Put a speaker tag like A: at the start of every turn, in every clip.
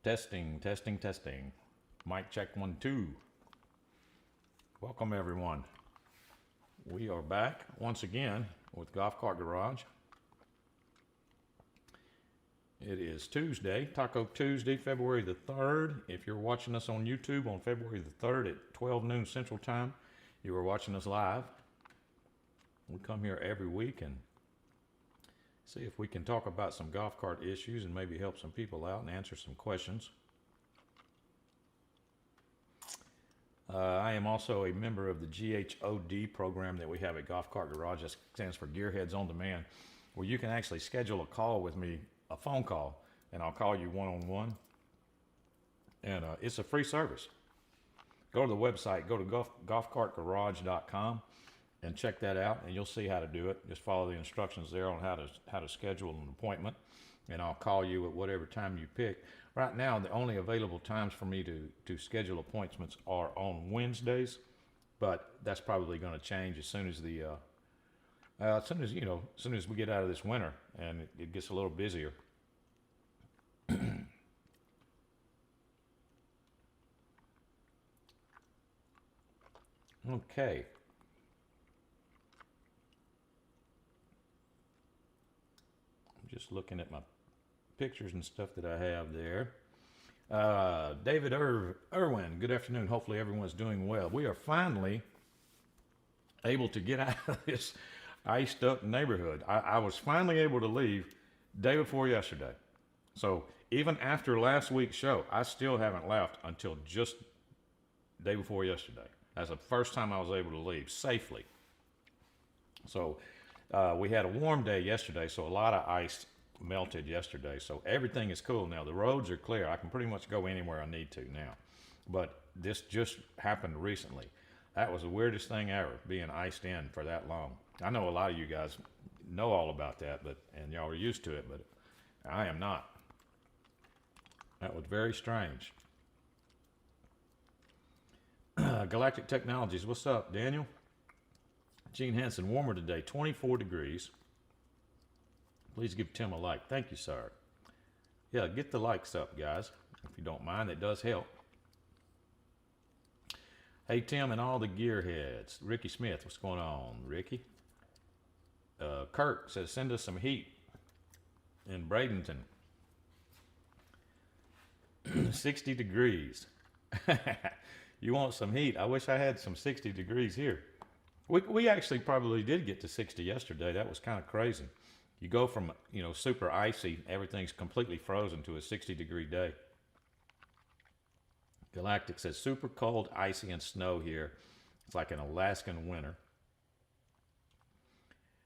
A: Testing, testing, testing. Mic check 1, 2. Welcome everyone. We are back once again with Golf Cart Garage. It is Tuesday, Taco Tuesday, February the 3rd. If you're watching us on YouTube on February the 3rd at 12 noon Central Time, you are watching us live. We come here every week and see if we can talk about some golf cart issues and maybe help some people out and answer some questions. I am also a member of the GHOD program that we have at Golf Cart Garage. That stands for Gearheads on Demand, where you can actually schedule a call with me, a phone call, and I'll call you one-on-one. And it's a free service. Go to the website, go to golfcartgarage.com and check that out, and you'll see how to do it. Just follow the instructions there on how to schedule an appointment, and I'll call you at whatever time you pick. Right now, the only available times for me to schedule appointments are on Wednesdays, but that's probably going to change as soon as as soon as we get out of this winter and it gets a little busier. Okay. I'm just looking at my pictures and stuff that I have there. David Irwin, good afternoon. Hopefully everyone's doing well. We are finally able to get out of this iced up neighborhood. I was finally able to leave day before yesterday. So even after last week's show, I still haven't left until just day before yesterday. That's the first time I was able to leave safely. So we had a warm day yesterday, so a lot of ice melted yesterday, so everything is cool now. The roads are clear. I can pretty much go anywhere I need to now, but this just happened recently. That was the weirdest thing ever, being iced in for that long. I know a lot of you guys know all about that, and y'all are used to it, but I am not. That was very strange. Galactic Technologies, what's up, Daniel? Gene Hansen, warmer today, 24 degrees. Please give Tim a like. Thank you, sir. Yeah, get the likes up, guys, if you don't mind. It does help. Hey, Tim and all the gearheads. Ricky Smith, what's going on, Ricky? Kirk says, send us some heat in Bradenton. 60 degrees. You want some heat? I wish I had some 60 degrees here. We actually probably did get to 60 yesterday. That was kind of crazy. You go from, super icy, everything's completely frozen, to a 60-degree day. Galactic says, super cold, icy, and snow here. It's like an Alaskan winter.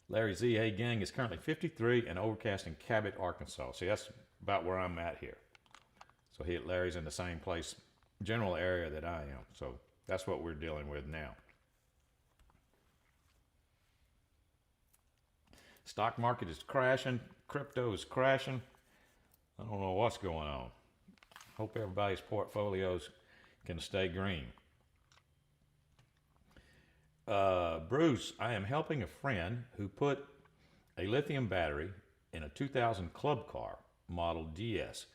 A: Larry Z, hey gang, it's currently 53 and overcast in Cabot, Arkansas. See, that's about where I'm at here. So Larry's in the same place, general area that I am. So that's what we're dealing with now. Stock market is crashing. Crypto is crashing. I don't know what's going on. Hope everybody's portfolios can stay green. Bruce, I am helping a friend who put a lithium battery in a 2000 club car, model DS.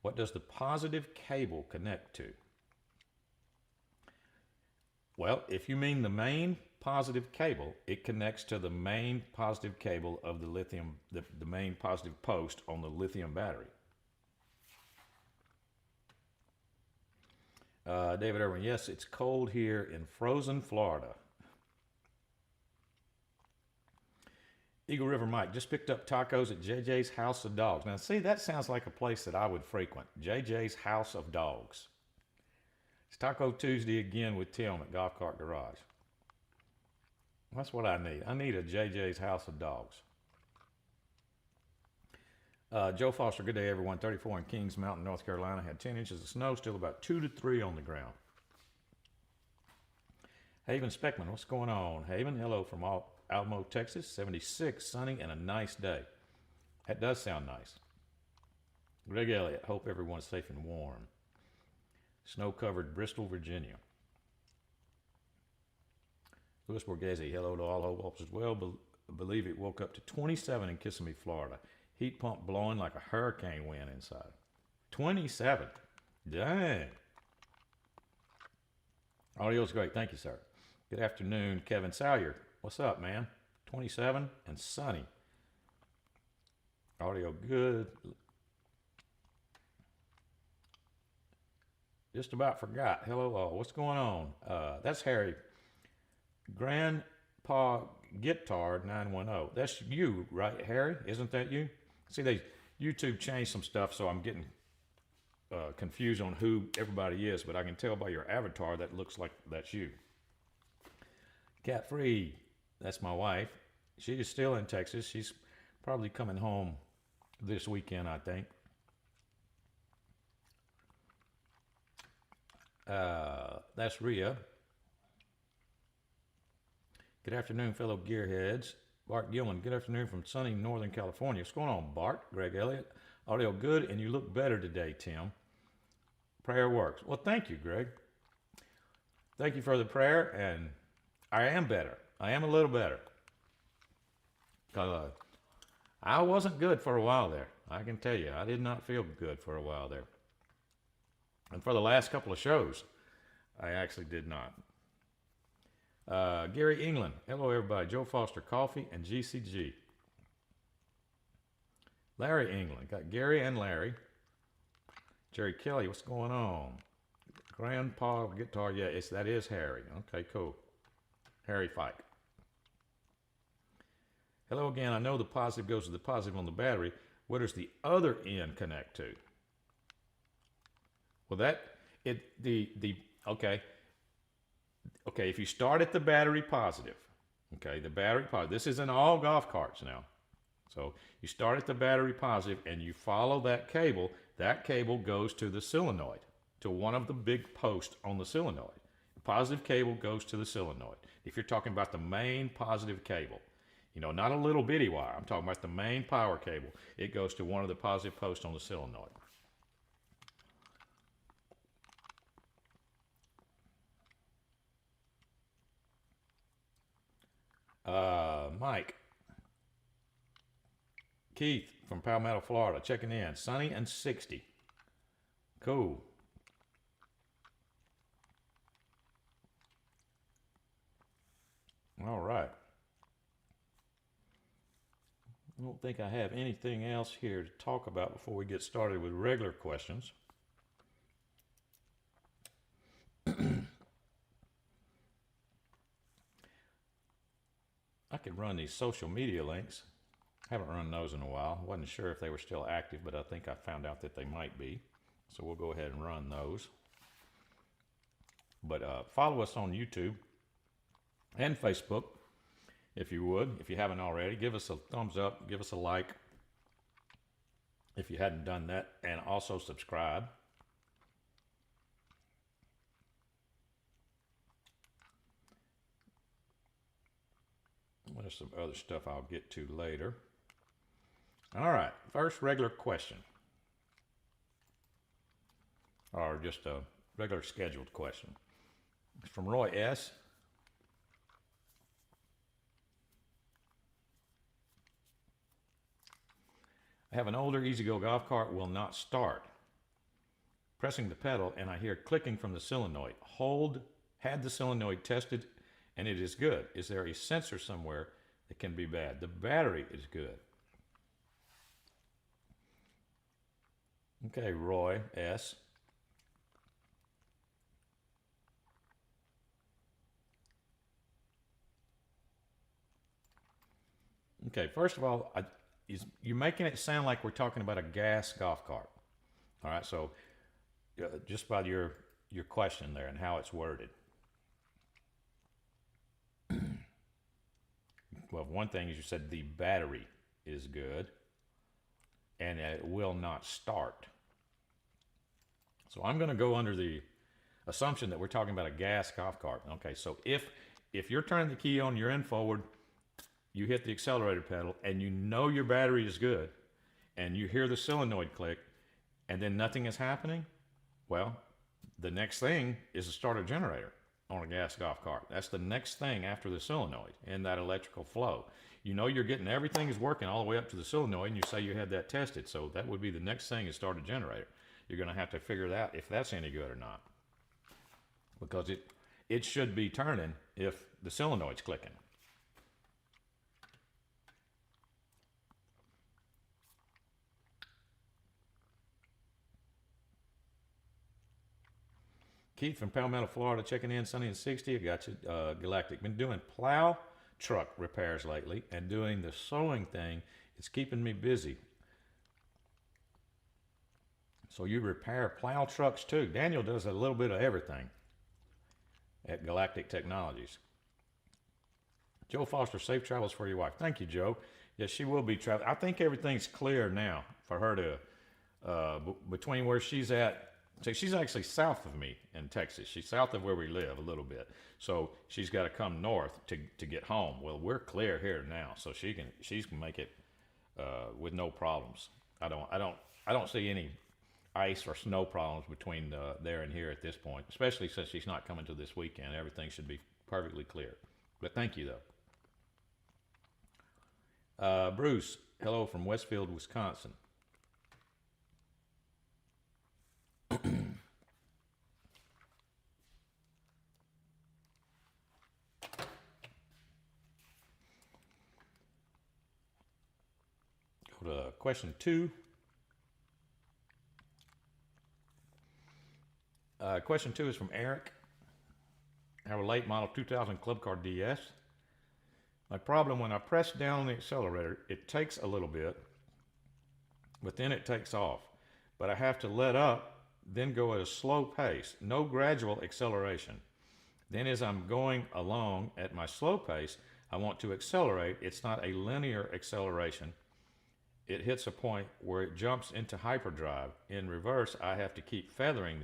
A: What does the positive cable connect to? Well, if you mean the main positive cable, it connects to the main positive cable of the lithium, the main positive post on the lithium battery. David Irwin, yes, it's cold here in frozen Florida. Eagle River Mike, just picked up tacos at JJ's House of Dogs. Now, see, that sounds like a place that I would frequent. JJ's House of Dogs. It's Taco Tuesday again with Tim at Golf Cart Garage. That's what I need. I need a JJ's House of Dogs. Joe Foster, good day everyone. 34 in Kings Mountain, North Carolina. Had 10 inches of snow, still about 2 to 3 on the ground. Haven Speckman, what's going on? Haven, hello from Alamo, Texas. 76, sunny, and a nice day. That does sound nice. Greg Elliott, hope everyone's safe and warm. Snow-covered Bristol, Virginia. Louis Borghese, hello to all hopes as well. Believe it woke up to 27 in Kissimmee, Florida. Heat pump blowing like a hurricane wind inside. 27. Dang. Audio's great. Thank you, sir. Good afternoon, Kevin Salyer. What's up, man? 27 and sunny. Audio good. Just about forgot. Hello, all. What's going on? That's Harry. Grandpa Guitar 910. That's you, right, Harry? Isn't that you? See, they YouTube changed some stuff, so I'm getting confused on who everybody is, but I can tell by your avatar that looks like that's you. Cat Free, that's my wife. She is still in Texas. She's probably coming home this weekend, I think. That's Rhea. Good afternoon, fellow Gearheads. Bart Gilman, good afternoon from sunny Northern California. What's going on, Bart? Greg Elliott. Audio good, and you look better today, Tim. Prayer works. Well, thank you, Greg. Thank you for the prayer, and I am better. I am a little better. I wasn't good for a while there. I can tell you, I did not feel good for a while there. And for the last couple of shows, I actually did not. Gary England. Hello, everybody. Joe Foster Coffee and GCG. Larry England. Got Gary and Larry. Jerry Kelly. What's going on? Grandpa Guitar. Yeah, that is Harry. Okay, cool. Harry Fike. Hello again. I know the positive goes to the positive on the battery. Where does the other end connect to? Well, okay. Okay, if you start at the battery positive, okay, the battery positive, this is in all golf carts now. So you start at the battery positive and you follow that cable goes to the solenoid, to one of the big posts on the solenoid. The positive cable goes to the solenoid. If you're talking about the main positive cable, not a little bitty wire, I'm talking about the main power cable, it goes to one of the positive posts on the solenoid. Mike. Keith from Palmetto, Florida, checking in. Sunny and 60. Cool. All right. I don't think I have anything else here to talk about before we get started with regular questions. I could run these social media links. Haven't run those in a while. Wasn't sure if they were still active, but I think I found out that they might be. So we'll go ahead and run those. But follow us on YouTube and Facebook, if you would. If you haven't already, give us a thumbs up, give us a like if you hadn't done that, and also subscribe. There's some other stuff I'll get to later. All right, first regular question. Or just a regular scheduled question. It's from Roy S. I have an older E-Z-GO golf cart, will not start. Pressing the pedal and I hear clicking from the solenoid. Had the solenoid tested and it is good. Is there a sensor somewhere that can be bad? The battery is good. Okay, Roy S. Okay, first of all, you're making it sound like we're talking about a gas golf cart. All right, so just by your question there and how it's worded. Well, one thing is you said the battery is good and it will not start. So I'm going to go under the assumption that we're talking about a gas golf cart. Okay, so if you're turning the key on, you're in forward, you hit the accelerator pedal, and you know your battery is good, and you hear the solenoid click, and then nothing is happening, well, the next thing is to start a generator on a gas golf cart. That's the next thing after the solenoid in that electrical flow. You know you're getting everything is working all the way up to the solenoid, and you say you had that tested, so that would be the next thing is start a generator. you're going to have to figure out if that's any good or not, because it should be turning if the solenoid's clicking. Keith from Palmetto, Florida, checking in. Sunny and 60. I got you, Galactic. Been doing plow truck repairs lately, and doing the sewing thing. It's keeping me busy. So you repair plow trucks too. Daniel does a little bit of everything at Galactic Technologies. Joe Foster, safe travels for your wife. Thank you, Joe. Yes, she will be traveling. I think everything's clear now for her to, between where she's at. So she's actually south of me in Texas. She's south of where we live a little bit. So she's got to come north to get home. Well, we're clear here now, so she can make it with no problems. I don't see any ice or snow problems between there and here at this point, especially since she's not coming to this weekend. Everything should be perfectly clear. But thank you though. Bruce, hello from Westfield, Wisconsin. Go to question 2. Question 2 is from Eric. I have a late model 2000 Club Car DS. My problem, when I press down on the accelerator, it takes a little bit, but then it takes off. But I have to let up, then go at a slow pace, no gradual acceleration. Then as I'm going along at my slow pace, I want to accelerate. It's not a linear acceleration. It hits a point where it jumps into hyperdrive. In reverse, I have to keep feathering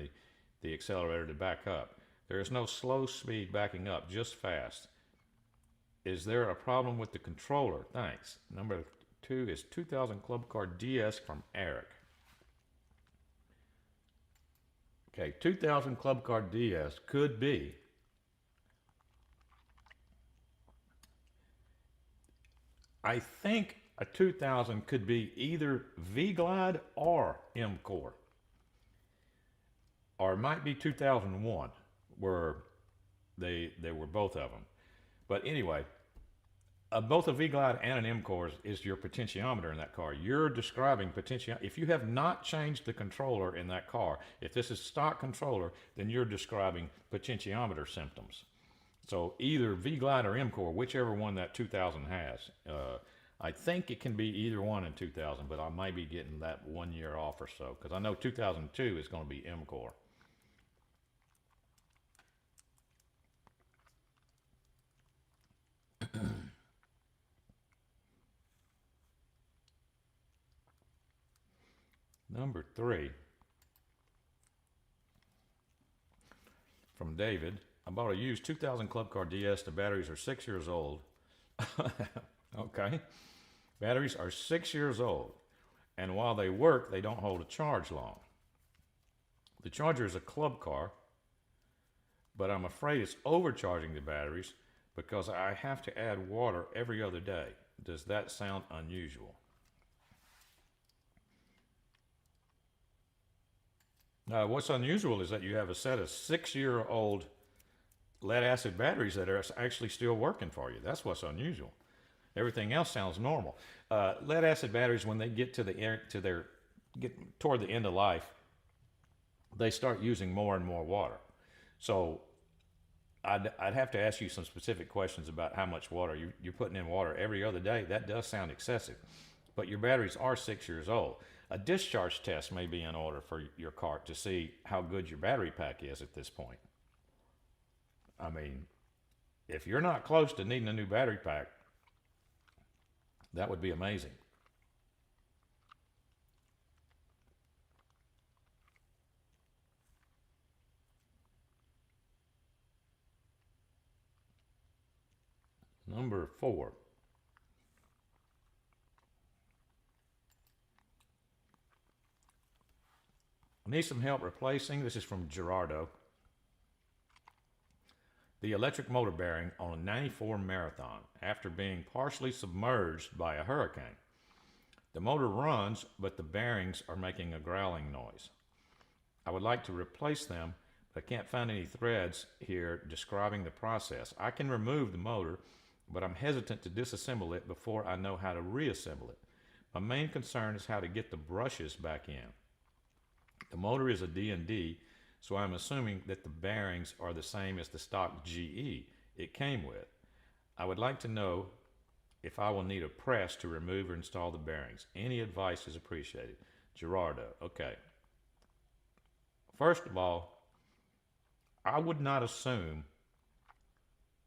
A: the accelerator to back up. There is no slow speed backing up, just fast. Is there a problem with the controller? Thanks. Number 2 is 2000 Club Car DS from Eric. Okay, 2000 Club Car DS could be I think a 2000 could be either V-Glide or M-Core. Or it might be 2001, where they were both of them. But anyway, both a V-Glide and an M-Core is your potentiometer in that car. You're describing potentiometer. If you have not changed the controller in that car, if this is stock controller, then you're describing potentiometer symptoms. So either V-Glide or M-Core, whichever one that 2000 has. I think it can be either one in 2000, but I might be getting that 1 year off or so, because I know 2002 is going to be M-Core. Number 3 from David. I bought a used 2000 Club Car DS. The batteries are 6 years old. Okay. Batteries are 6 years old. And while they work, they don't hold a charge long. The charger is a Club Car, but I'm afraid it's overcharging the batteries because I have to add water every other day. Does that sound unusual? What's unusual is that you have a set of 6-year-old lead acid batteries that are actually still working for you. That's what's unusual. Everything else sounds normal. Lead acid batteries, when they get toward the end of life, they start using more and more water. So I'd have to ask you some specific questions about how much water you're putting in water every other day. That does sound excessive, but your batteries are 6 years old. A discharge test may be in order for your car to see how good your battery pack is at this point. I mean, if you're not close to needing a new battery pack, that would be amazing. Number 4. I need some help replacing, this is from Gerardo, the electric motor bearing on a 94 Marathon after being partially submerged by a hurricane. The motor runs, but the bearings are making a growling noise. I would like to replace them, but I can't find any threads here describing the process. I can remove the motor, but I'm hesitant to disassemble it before I know how to reassemble it. My main concern is how to get the brushes back in. The motor is a D&D, so I'm assuming that the bearings are the same as the stock GE it came with. I would like to know if I will need a press to remove or install the bearings. Any advice is appreciated. Gerardo. Okay. First of all, I would not assume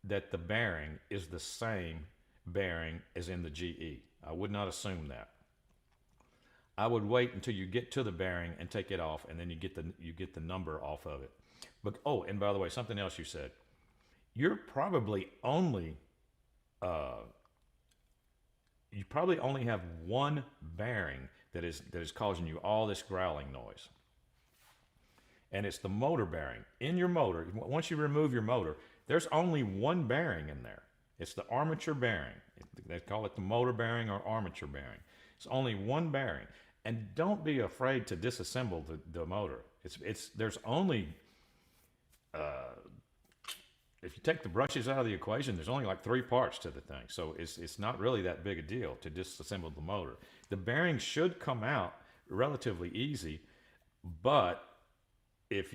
A: that the bearing is the same bearing as in the GE. I would not assume that. I would wait until you get to the bearing and take it off, and then you get the number off of it. But oh, and by the way, something else you said. You're probably only you probably only have one bearing that is causing you all this growling noise. And it's the motor bearing. In your motor, once you remove your motor, there's only one bearing in there. It's the armature bearing. They call it the motor bearing or armature bearing. It's only one bearing. And don't be afraid to disassemble the motor. There's only, if you take the brushes out of the equation, there's only like 3 parts to the thing. So it's not really that big a deal to disassemble the motor. The bearing should come out relatively easy, but if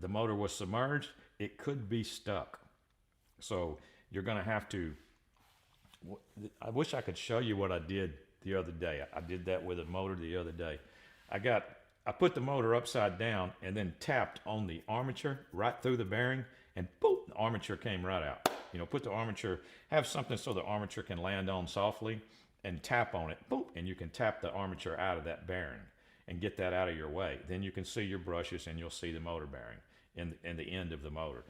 A: the motor was submerged, it could be stuck. So you're going to have to, I wish I could show you what I did the other day. I did that with a motor the other day. I put the motor upside down and then tapped on the armature right through the bearing, and boom, the armature came right out. You know, put the armature, have something so the armature can land on softly, and tap on it, boom, and you can tap the armature out of that bearing and get that out of your way. Then you can see your brushes and you'll see the motor bearing in the end of the motor.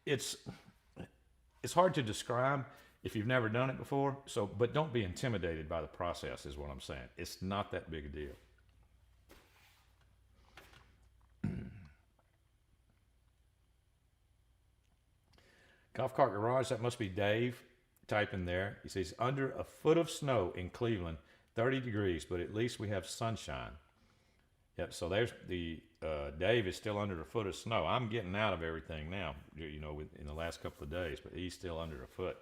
A: It's hard to describe if you've never done it before, but don't be intimidated by the process is what I'm saying. It's not that big a deal. Golf cart garage, that must be Dave typing there. He says, under a foot of snow in Cleveland, 30 degrees, but at least we have sunshine. Yep, so there's Dave is still under a foot of snow. I'm getting out of everything now, you know, in the last couple of days, but he's still under a foot.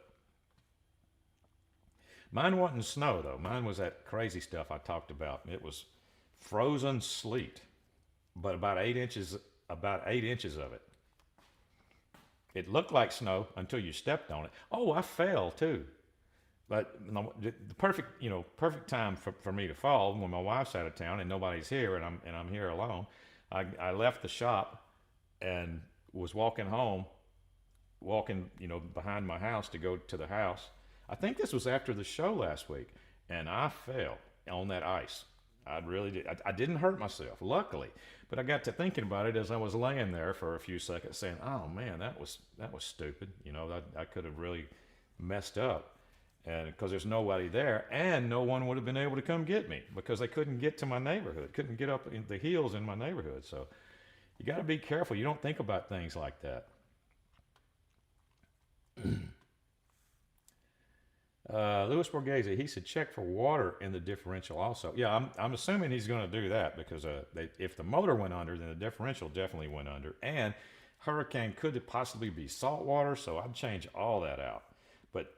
A: Mine wasn't snow, though. Mine was that crazy stuff I talked about. It was frozen sleet, but about 8 inches of it. It looked like snow until you stepped on it. Oh, I fell too. But the perfect time for me to fall when my wife's out of town and nobody's here and I'm here alone. I left the shop and was walking home, behind my house to go to the house. I think this was after the show last week, and I fell on that ice. I really did. I didn't hurt myself, luckily, but I got to thinking about it as I was laying there for a few seconds, saying, "Oh man, that was stupid." You know, I could have really messed up, and because there's nobody there, and no one would have been able to come get me because they couldn't get to my neighborhood, couldn't get up in the hills in my neighborhood. So you got to be careful. You don't think about things like that. Louis Borghese, he said check for water in the differential also. Yeah, I'm assuming he's going to do that because if the motor went under, then the differential definitely went under. And Hurricane could possibly be salt water, so I'd change all that out. But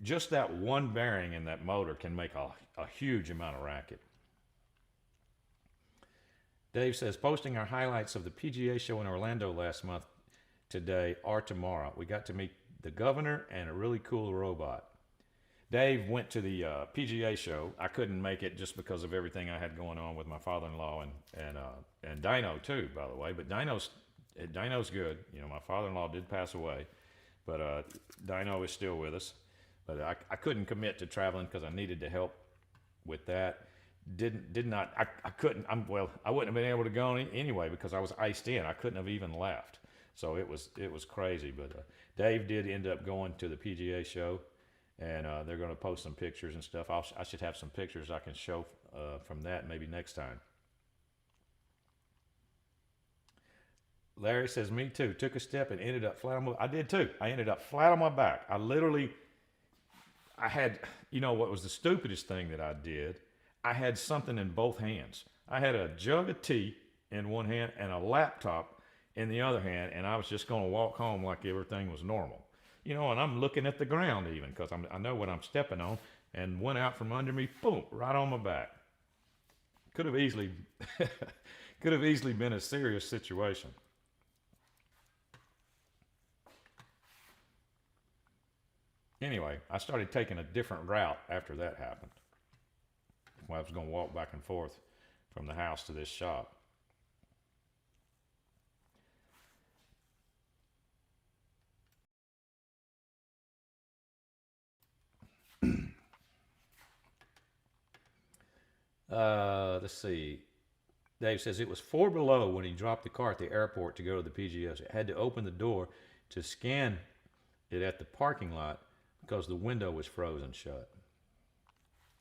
A: just that one bearing in that motor can make a huge amount of racket. Dave says, posting our highlights of the PGA show in Orlando last month today or tomorrow. We got to meet the governor and a really cool robot. Dave went to the PGA show. I couldn't make it just because of everything I had going on with my father-in-law and Dino too, by the way. But Dino's good. You know, my father-in-law did pass away, but Dino is still with us. But I couldn't commit to traveling because I needed to help with that. I couldn't. I wouldn't have been able to go anyway because I was iced in. I couldn't have even left. So it was crazy. But Dave did end up going to the PGA show. And they're going to post some pictures and stuff. I should have some pictures I can show from that maybe next time. Larry says, me too. Took a step and ended up flat on my back. I did too. I ended up flat on my back. I had, what was the stupidest thing that I did? I had something in both hands. I had a jug of tea in one hand and a laptop in the other hand, and I was just going to walk home like everything was normal. You know, and I'm looking at the ground even because I know what I'm stepping on, and went out from under me, boom, right on my back. Could have easily, could have easily been a serious situation. Anyway, I started taking a different route after that happened. When I was going to walk back and forth from the house to this shop. Let's see. Dave says it was 4 below when he dropped the car at the airport to go to the PGS. It had to open the door to scan it at the parking lot because the window was frozen shut.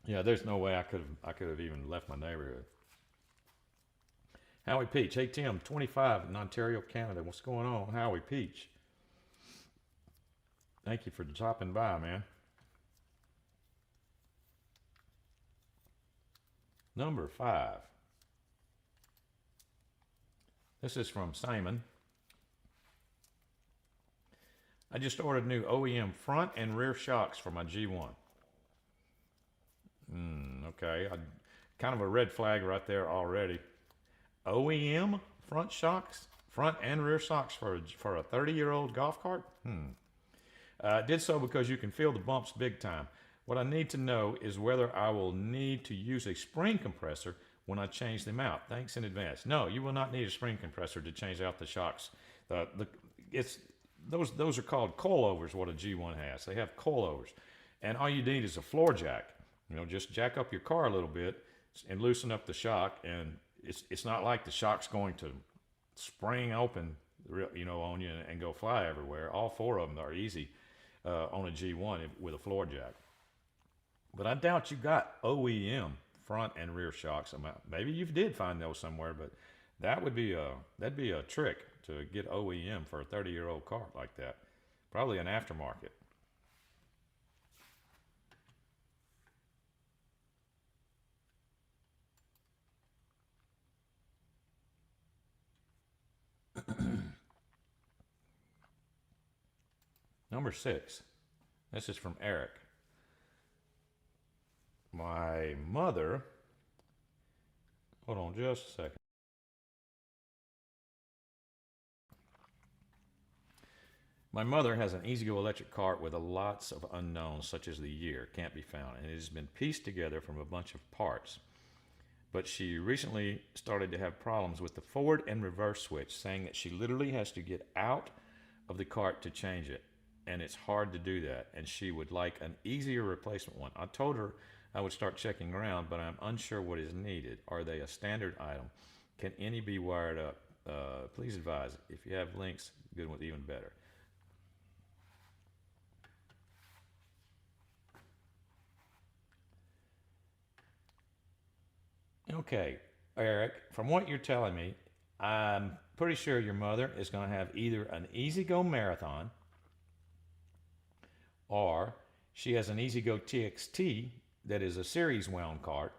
A: Yeah, there's no way I could have even left my neighborhood. Howie Peach, hey Tim, 25 in Ontario, Canada. What's going on, Howie Peach? Thank you for dropping by, man. Number 5. This is from Simon. I just ordered new OEM front and rear shocks for my G1. Okay, kind of a red flag right there already. OEM front shocks, front and rear shocks for a 30-year-old golf cart? Did so because you can feel the bumps big time. What I need to know is whether I will need to use a spring compressor when I change them out. Thanks in advance. No, you will not need a spring compressor to change out the shocks. Those are called coilovers. What a G1 has, they have coilovers, and all you need is a floor jack. You know, just jack up your car a little bit and loosen up the shock, and it's not like the shock's going to spring open, you know, on you and go fly everywhere. All 4 of them are easy on a G1 with a floor jack. But I doubt you got OEM front and rear shocks. Maybe you did find those somewhere, but that'd be a trick to get OEM for a 30-year-old car like that. Probably an aftermarket. Number 6. This is from Eric. My mother, hold on just a second. My mother has an E-Z-GO electric cart with lots of unknowns, such as the year can't be found, and it has been pieced together from a bunch of parts. But she recently started to have problems with the forward and reverse switch, saying that she literally has to get out of the cart to change it, and it's hard to do that, and she would like an easier replacement one. I told her I would start checking around, but I'm unsure what is needed. Are they a standard item? Can any be wired up? Please advise. If you have links, good one, even better. Okay, Eric, from what you're telling me, I'm pretty sure your mother is going to have either an E-Z-GO Marathon or she has an E-Z-GO TXT that is a series wound cart.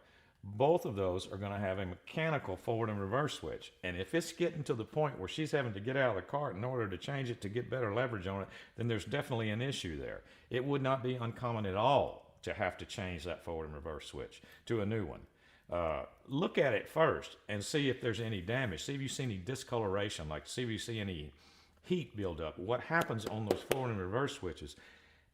A: Both of those are going to have a mechanical forward and reverse switch. And if it's getting to the point where she's having to get out of the cart in order to change it to get better leverage on it, then there's definitely an issue there. It would not be uncommon at all to have to change that forward and reverse switch to a new one. Look at it first and see if there's any damage. See if you see any discoloration, like see if you see any heat build up. What happens on those forward and reverse switches,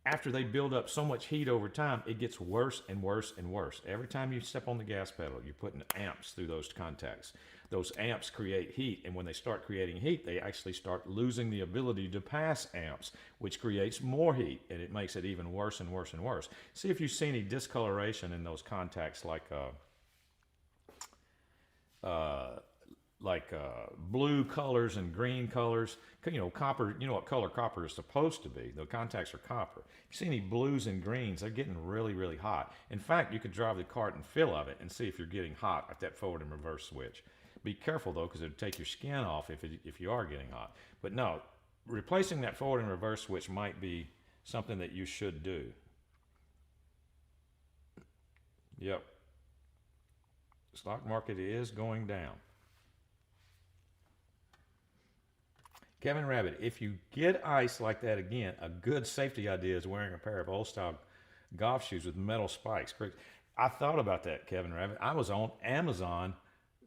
A: after they build up so much heat over time, it gets worse and worse and worse. Every time you step on the gas pedal, you're putting amps through those contacts. Those amps create heat, and when they start creating heat, they actually start losing the ability to pass amps, which creates more heat, and it makes it even worse and worse and worse. See if you see any discoloration in those contacts, like blue colors and green colors. You know, copper, you know what color copper is supposed to be. The contacts are copper. If you see any blues and greens, they're getting really, really hot. In fact, you could drive the cart and feel of it and see if you're getting hot at that forward and reverse switch. Be careful though, because it'll take your skin off if you are getting hot. But no, replacing that forward and reverse switch might be something that you should do. Yep. The stock market is going down. Kevin Rabbit, if you get ice like that again, a good safety idea is wearing a pair of old style golf shoes with metal spikes. I thought about that, Kevin Rabbit. I was on Amazon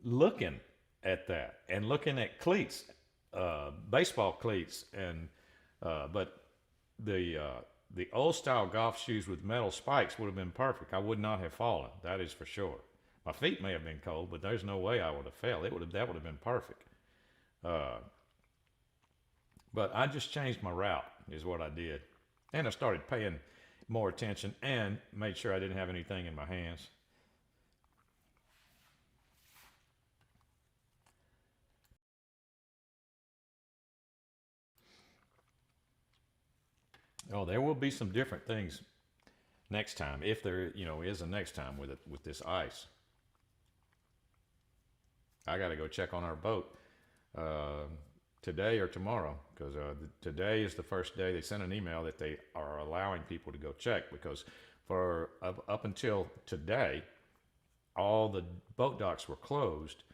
A: looking at that and looking at cleats, baseball cleats, and but the old style golf shoes with metal spikes would have been perfect. I would not have fallen. That is for sure. My feet may have been cold, but there's no way I would have fell. That would have been perfect. Uh, but I just changed my route, is what I did, and I started paying more attention and made sure I didn't have anything in my hands. Oh, there will be some different things next time, if there, is a next time with it with this ice. I got to go check on our boat uh, today or tomorrow because today is the first day they sent an email that they are allowing people to go check because for up until today, all the boat docks were closed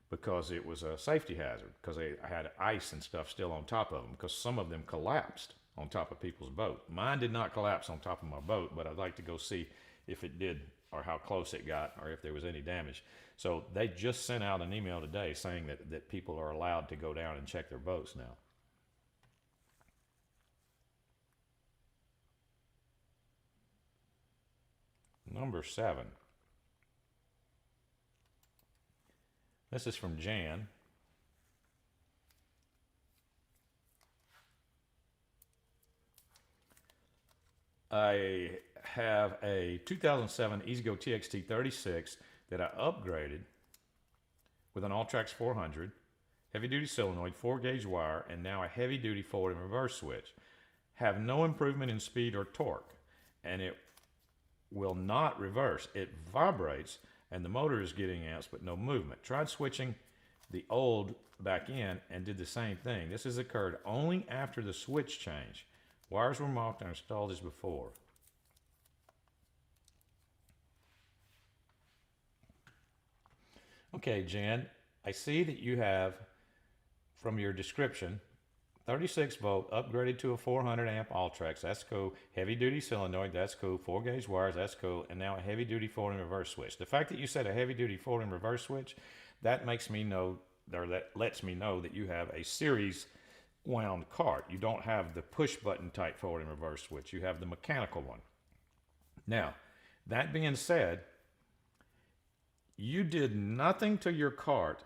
A: because it was a safety hazard because they had ice and stuff still on top of them because some of them collapsed on top of people's boat. Mine did not collapse on top of my boat, but I'd like to go see if it did or how close it got or if there was any damage. So they just sent out an email today saying that people are allowed to go down and check their boats now. Number 7. This is from Jan. I have a 2007 EasyGo TXT 36 that I upgraded with an Alltrax 400, heavy duty solenoid, 4-gauge wire, and now a heavy duty forward and reverse switch. Have no improvement in speed or torque, and it will not reverse. It vibrates, and the motor is getting amps, but no movement. Tried switching the old back in and did the same thing. This has occurred only after the switch change. Wires were marked and installed as before. Okay, Jan, I see that you have, from your description, 36 volt upgraded to a 400 amp Alltrax. That's cool. Heavy duty solenoid. That's cool. 4-gauge wires. That's cool. And now a heavy duty forward and reverse switch. The fact that you said a heavy duty forward and reverse switch, that makes me know, or that lets me know that you have a series wound cart. You don't have the push button type forward and reverse switch. You have the mechanical one. Now, that being said, you did nothing to your cart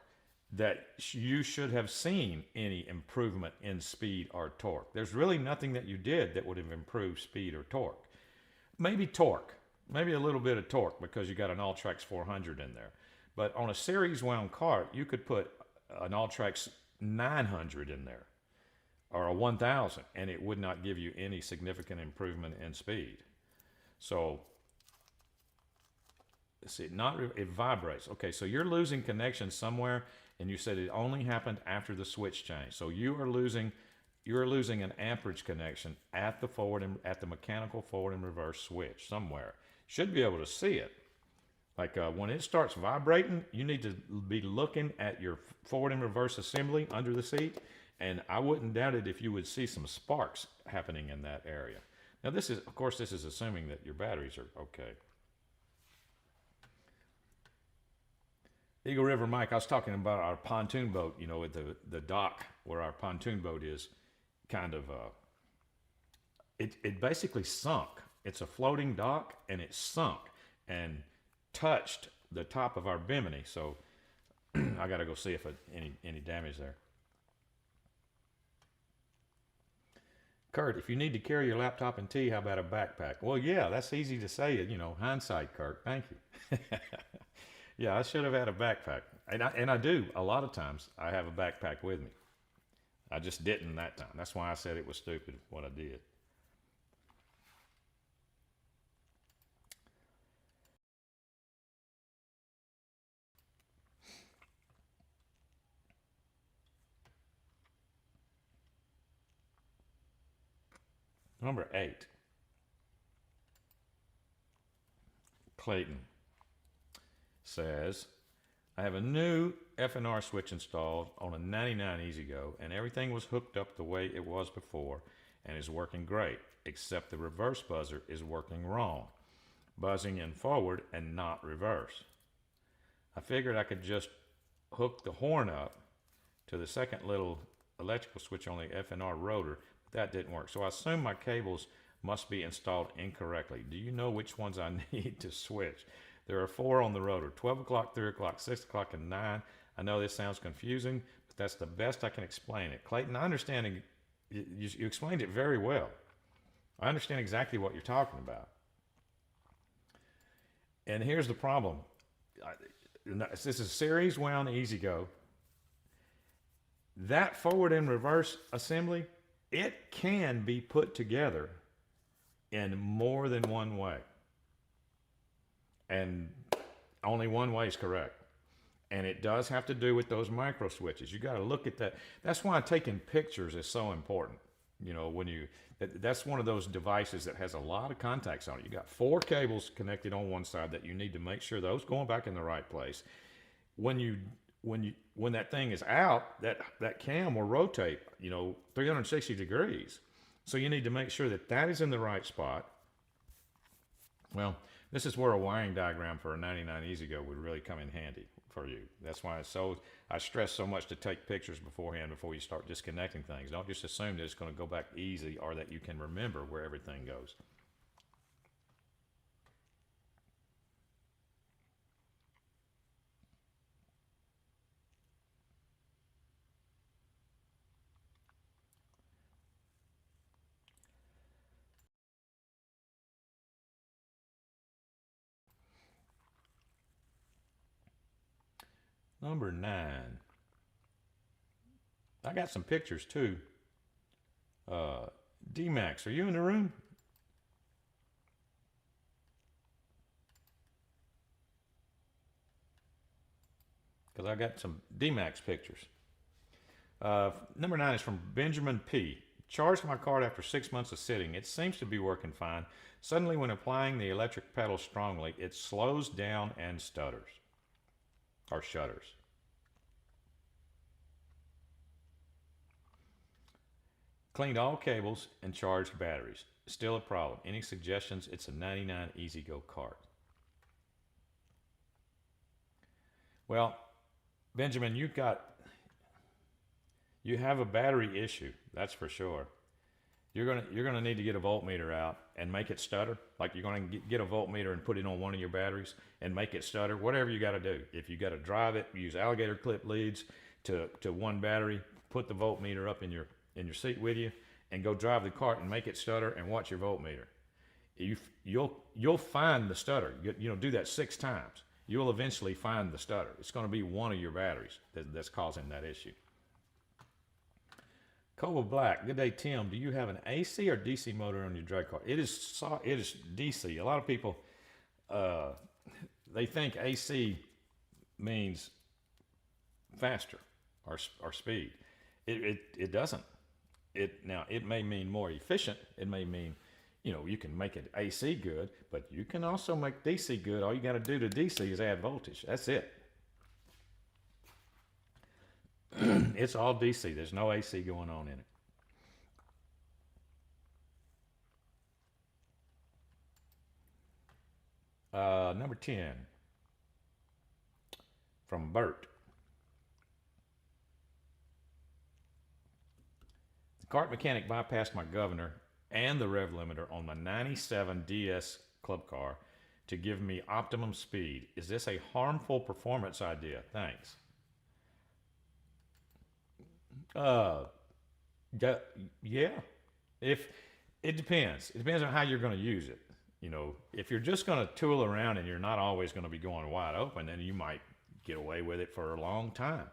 A: that you should have seen any improvement in speed or torque. There's really nothing that you did that would have improved speed or torque. Maybe torque, maybe a little bit of torque because you got an Alltrax 400 in there. But on a series wound cart, you could put an Alltrax 900 in there or a 1000 and it would not give you any significant improvement in speed. So see, it vibrates. Okay, so you're losing connection somewhere, and you said it only happened after the switch change. So you are losing an amperage connection at the mechanical forward and reverse switch somewhere. Should be able to see it. Like when it starts vibrating, you need to be looking at your forward and reverse assembly under the seat, and I wouldn't doubt it if you would see some sparks happening in that area. Now this is, of course, this is assuming that your batteries are okay. Eagle River Mike, I was talking about our pontoon boat, at the dock where our pontoon boat is, kind of, it basically sunk. It's a floating dock, and it sunk and touched the top of our bimini. So I got to go see if any damage there. Kurt, if you need to carry your laptop and tea, how about a backpack? Well, yeah, that's easy to say, hindsight, Kurt. Thank you. Yeah, I should have had a backpack. And I do. A lot of times I have a backpack with me. I just didn't that time. That's why I said it was stupid what I did. Number 8. Clayton says, I have a new F&R switch installed on a 99 EasyGo, and everything was hooked up the way it was before and is working great, except the reverse buzzer is working wrong, buzzing in forward and not reverse. I figured I could just hook the horn up to the second little electrical switch on the F&R rotor, but that didn't work. So I assume my cables must be installed incorrectly. Do you know which ones I need to switch? There are 4 on the rotor, 12 o'clock, 3 o'clock, 6 o'clock, and 9. I know this sounds confusing, but that's the best I can explain it. Clayton, I understand you explained it very well. I understand exactly what you're talking about. And here's the problem. This is series wound EasyGo. That forward and reverse assembly, it can be put together in more than one way. And only one way is correct. And it does have to do with those micro switches. You got to look at that. That's why taking pictures is so important. You know, that's one of those devices that has a lot of contacts on it. You got 4 cables connected on one side that you need to make sure those going back in the right place. When that thing is out, that cam will rotate, 360 degrees. So you need to make sure that is in the right spot. Well, this is where a wiring diagram for a 99 EasyGo would really come in handy for you. That's why I stress so much to take pictures beforehand before you start disconnecting things. Don't just assume that it's going to go back easy or that you can remember where everything goes. Number 9. I got some pictures too. D-Max, are you in the room? Because I got some D-Max pictures. Number 9 is from Benjamin P. Charged my card after 6 months of sitting. It seems to be working fine. Suddenly, when applying the electric pedal strongly, it slows down and stutters. Or shudders. Cleaned all cables and charged batteries. Still a problem. Any suggestions? It's a 99 EasyGo cart. Well, Benjamin, you have a battery issue, that's for sure. You're gonna need to get a voltmeter out and make it stutter. Like you're gonna get a voltmeter and put it on one of your batteries and make it stutter. Whatever you got to do. If you got to drive it, use alligator clip leads to one battery. Put the voltmeter up in your seat with you, and go drive the cart and make it stutter and watch your voltmeter. You'll find the stutter. Do that 6 times. You'll eventually find the stutter. It's going to be one of your batteries that's causing that issue. Cobalt Black, good day, Tim. Do you have an AC or DC motor on your drag cart? It is DC. A lot of people they think AC means faster or speed. It doesn't. It may mean more efficient. It may mean, you can make it AC good, but you can also make DC good. All you got to do to DC is add voltage. That's it. It's all DC. There's no AC going on in it. Number 10 from Bert. The cart mechanic bypassed my governor and the rev limiter on my 97 DS club car to give me optimum speed. Is this a harmful performance idea? Thanks. Yeah. If it depends. It depends on how you're going to use it. If you're just going to tool around and you're not always going to be going wide open, then you might get away with it for a long time.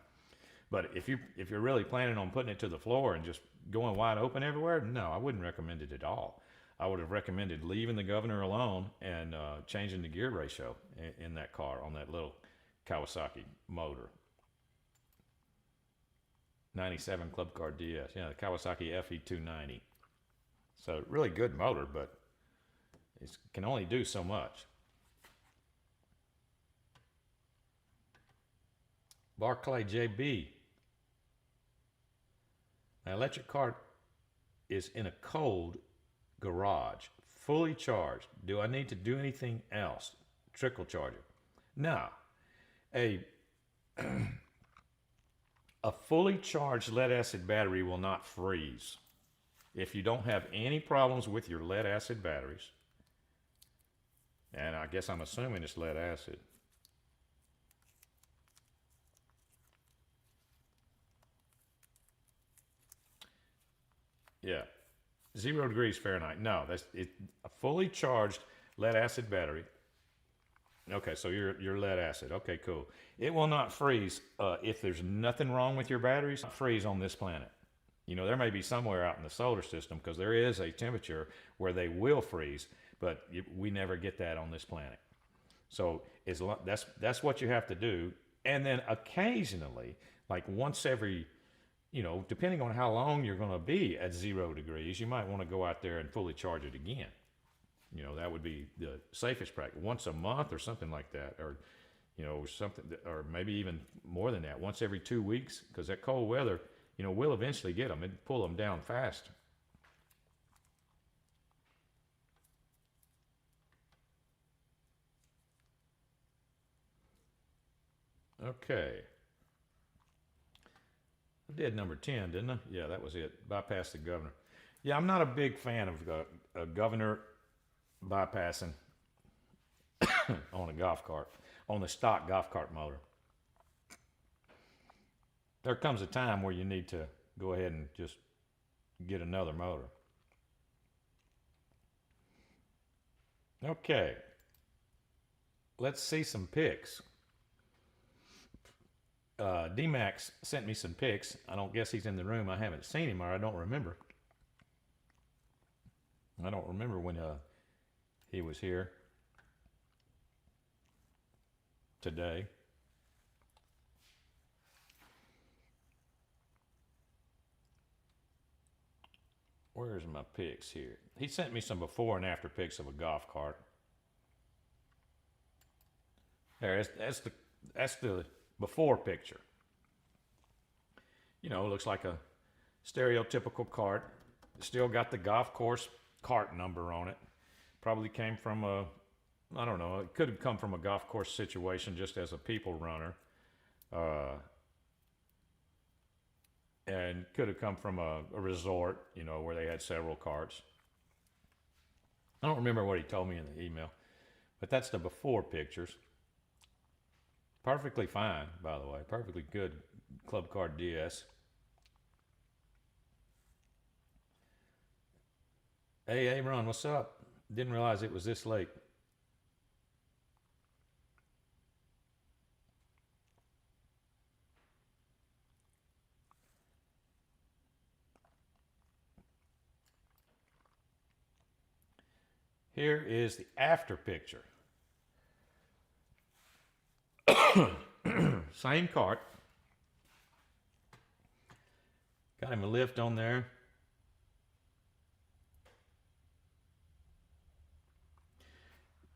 A: But if you're really planning on putting it to the floor and just going wide open everywhere, no, I wouldn't recommend it at all. I would have recommended leaving the governor alone and changing the gear ratio in that car on that little Kawasaki motor. 97 Club Car DS, the Kawasaki FE290. So really good motor, but it can only do so much. Barclay JB. My electric car is in a cold garage, fully charged. Do I need to do anything else? Trickle charger. No. A a fully charged lead acid battery will not freeze. If you don't have any problems with your lead acid batteries, and I guess I'm assuming it's lead acid. Yeah, 0 degrees Fahrenheit. No, that's it. A fully charged lead acid battery. Okay, so you're lead acid. Okay, cool. It will not freeze if there's nothing wrong with your batteries. Freeze on this planet. You know, there may be somewhere out in the solar system because there is a temperature where they will freeze, but we never get that on this planet. So that's what you have to do. And then occasionally, like once every, you know, depending on how long you're going to be at 0 degrees, you might want to go out there and fully charge it again. You know, that would be the safest practice. Once a month or something like that, or, you know, something, or maybe even more than that. Once every 2 weeks, because that cold weather, you know, will eventually get them and pull them down fast. Okay. I did number 10, didn't I? Yeah, that was it. Bypass the governor. Yeah, I'm not a big fan of a governor bypassing on a golf cart, on the stock golf cart motor. There comes a time where you need to go ahead and just get another motor. Okay. Let's see some pics. D-Max sent me some pics. I don't guess he's in the room. I haven't seen him, or I don't remember. I don't remember when he was here today. Where's my pics here? He sent me some before and after pics of a golf cart. There, that's the before picture. You know, looks like a stereotypical cart. Still got the golf course cart number on it. Probably came from a, I don't know, it could have come from a golf course situation just as a people runner. And could have come from a resort, you know, where they had several carts. I don't remember what he told me in the email, but that's the before pictures. Perfectly fine, by the way. Perfectly good Club Card DS. Hey, Ron, what's up? Didn't realize it was this late. Here is the after picture. Same cart. Got him a lift on there.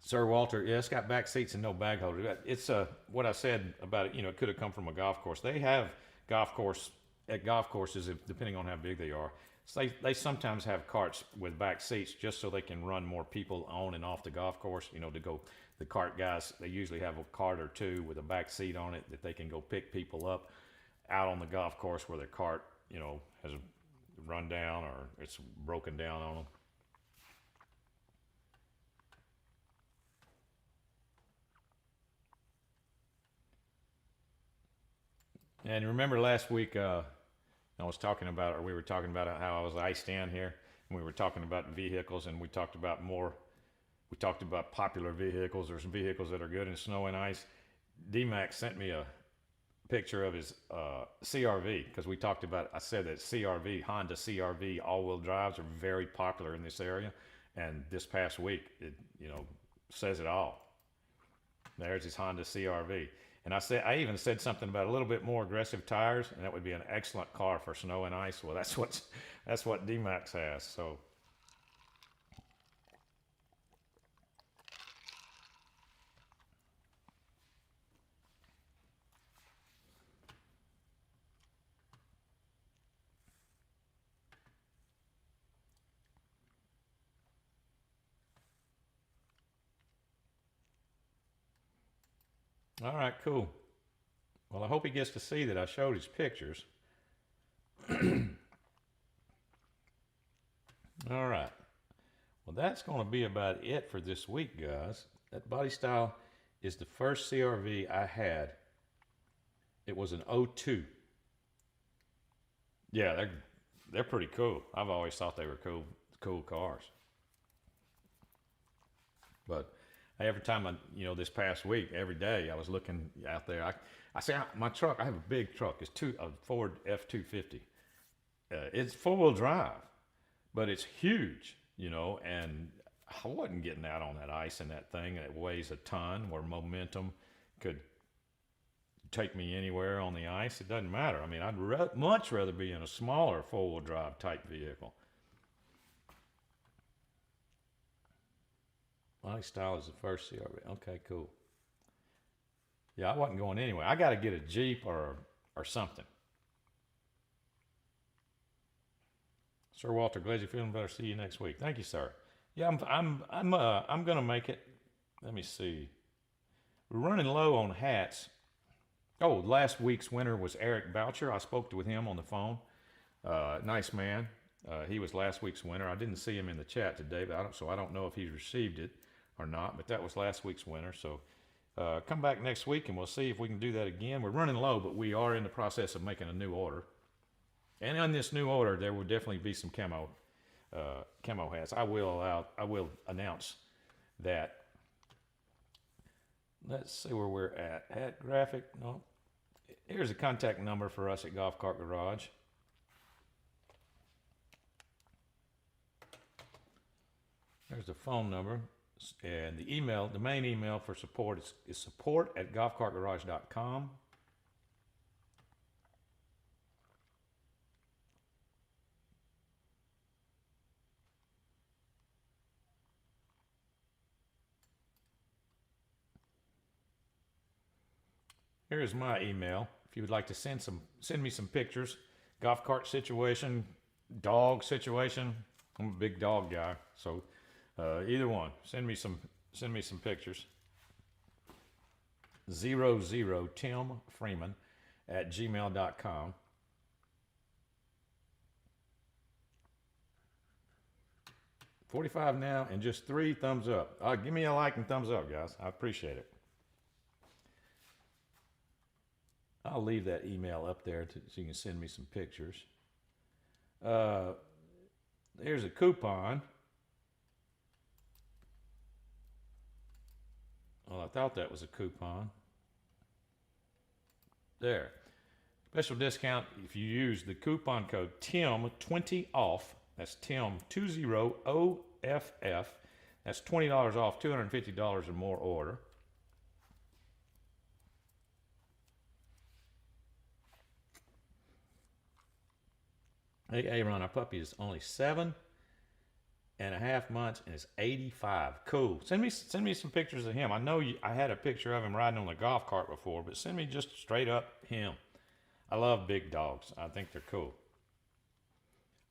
A: Sir Walter, yeah, it's got back seats and no bag holder. It's what I said about it. You know, it could have come from a golf course. They have golf courses, depending on how big they are. So they sometimes have carts with back seats just so they can run more people on and off the golf course. You know, to go, the cart guys, they usually have a cart or two with a back seat on it that they can go pick people up out on the golf course where their cart, you know, has run down or it's broken down on them. And remember last week, I was talking about, or we were talking about how I was iced in here, and we were talking about vehicles, and we talked about popular vehicles or some vehicles that are good in snow and ice. D-Max sent me a picture of his CRV, because we talked about, I said that Honda CRV all-wheel drives are very popular in this area, and this past week, it, you know, says it all. There's his Honda CRV. And I even said something about a little bit more aggressive tires, and that would be an excellent car for snow and ice. Well, that's what D-Max has. So, All right, cool. Well, I hope he gets to see that I showed his pictures. All right. Well, that's going to be about it for this week, guys. That body style is the first CRV I had. It was an '02. Yeah, they're pretty cool. I've always thought they were cool cars. But every time this past week, every day I was looking out there. I say my truck. I have a big truck. It's a Ford F-250. It's four-wheel drive, but it's huge, and I wasn't getting out on that ice in that thing. It weighs a ton, where momentum could take me anywhere on the ice. It doesn't matter. I mean, I'd much rather be in a smaller four-wheel drive type vehicle. My style is the first CRV. Okay, cool. Yeah, I wasn't going anywhere. I got to get a Jeep or something. Sir Walter, glad you're feeling better. See you next week. Thank you, sir. Yeah, I'm gonna make it. Let me see. We're running low on hats. Oh, last week's winner was Eric Boucher. I spoke with him on the phone. Nice man. He was last week's winner. I didn't see him in the chat today, so I don't know if he's received it or not. But that was last week's winner. So come back next week and we'll see if we can do that again. We're running low, but we are in the process of making a new order. And on this new order, there will definitely be some camo hats. I will announce that. Let's see where we're at. Hat graphic. No. Here's a contact number for us at Golf Cart Garage. There's the phone number. And the email, the main email for support is support@golfcartgarage.com. Here's my email. If you would like to send me some pictures, golf cart situation, dog situation. I'm a big dog guy, so either one. Send me some pictures. 00timfreeman@gmail.com. $45 now and just 3 thumbs up. Give me a like and thumbs up, guys. I appreciate it. I'll leave that email up there so you can send me some pictures. There's a coupon. Well, I thought that was a coupon. There. Special discount if you use the coupon code TIM20OFF. That's TIM20OFF. That's $20 off, $250 or more order. Hey, Aaron, our puppy is only 7.5 months and is 85. Cool. Send me some pictures of him. I know I had a picture of him riding on the golf cart before, but send me just straight up him. I love big dogs. I think they're cool.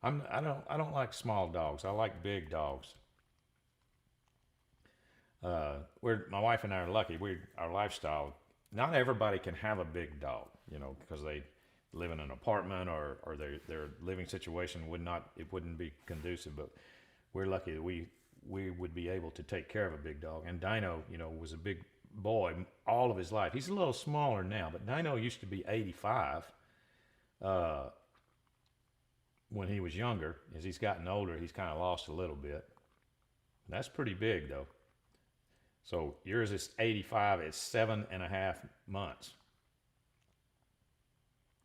A: I don't like small dogs. I like big dogs. My wife and I are lucky. Our lifestyle. Not everybody can have a big dog, because they live in an apartment or their living situation wouldn't be conducive. But we're lucky that we would be able to take care of a big dog. And Dino, was a big boy all of his life. He's a little smaller now, but Dino used to be 85 when he was younger. As he's gotten older, he's kind of lost a little bit. That's pretty big, though. So yours is 85 at 7.5 months.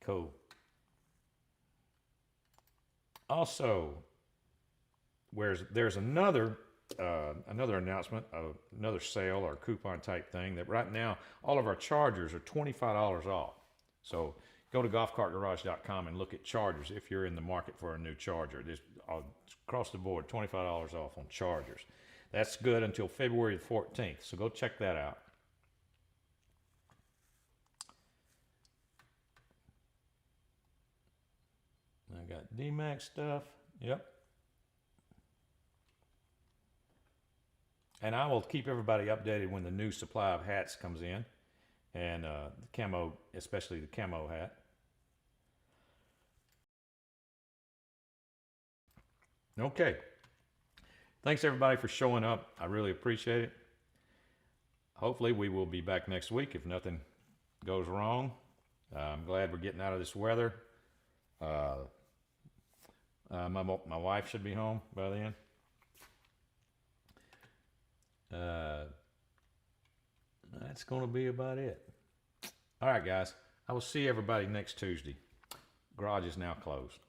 A: Cool. Also, there's another announcement of another sale or coupon type thing that right now all of our chargers are $25 off. So go to golfcartgarage.com and look at chargers if you're in the market for a new charger. There's across the board $25 off on chargers. That's good until February the 14th. So go check that out. I got D-Max stuff. Yep. And I will keep everybody updated when the new supply of hats comes in. and the camo, especially the camo hat. Okay. Thanks everybody for showing up. I really appreciate it. Hopefully we will be back next week if nothing goes wrong. I'm glad we're getting out of this weather. My wife should be home by then. That's going to be about it. All right, guys. I will see everybody next Tuesday. Garage is now closed.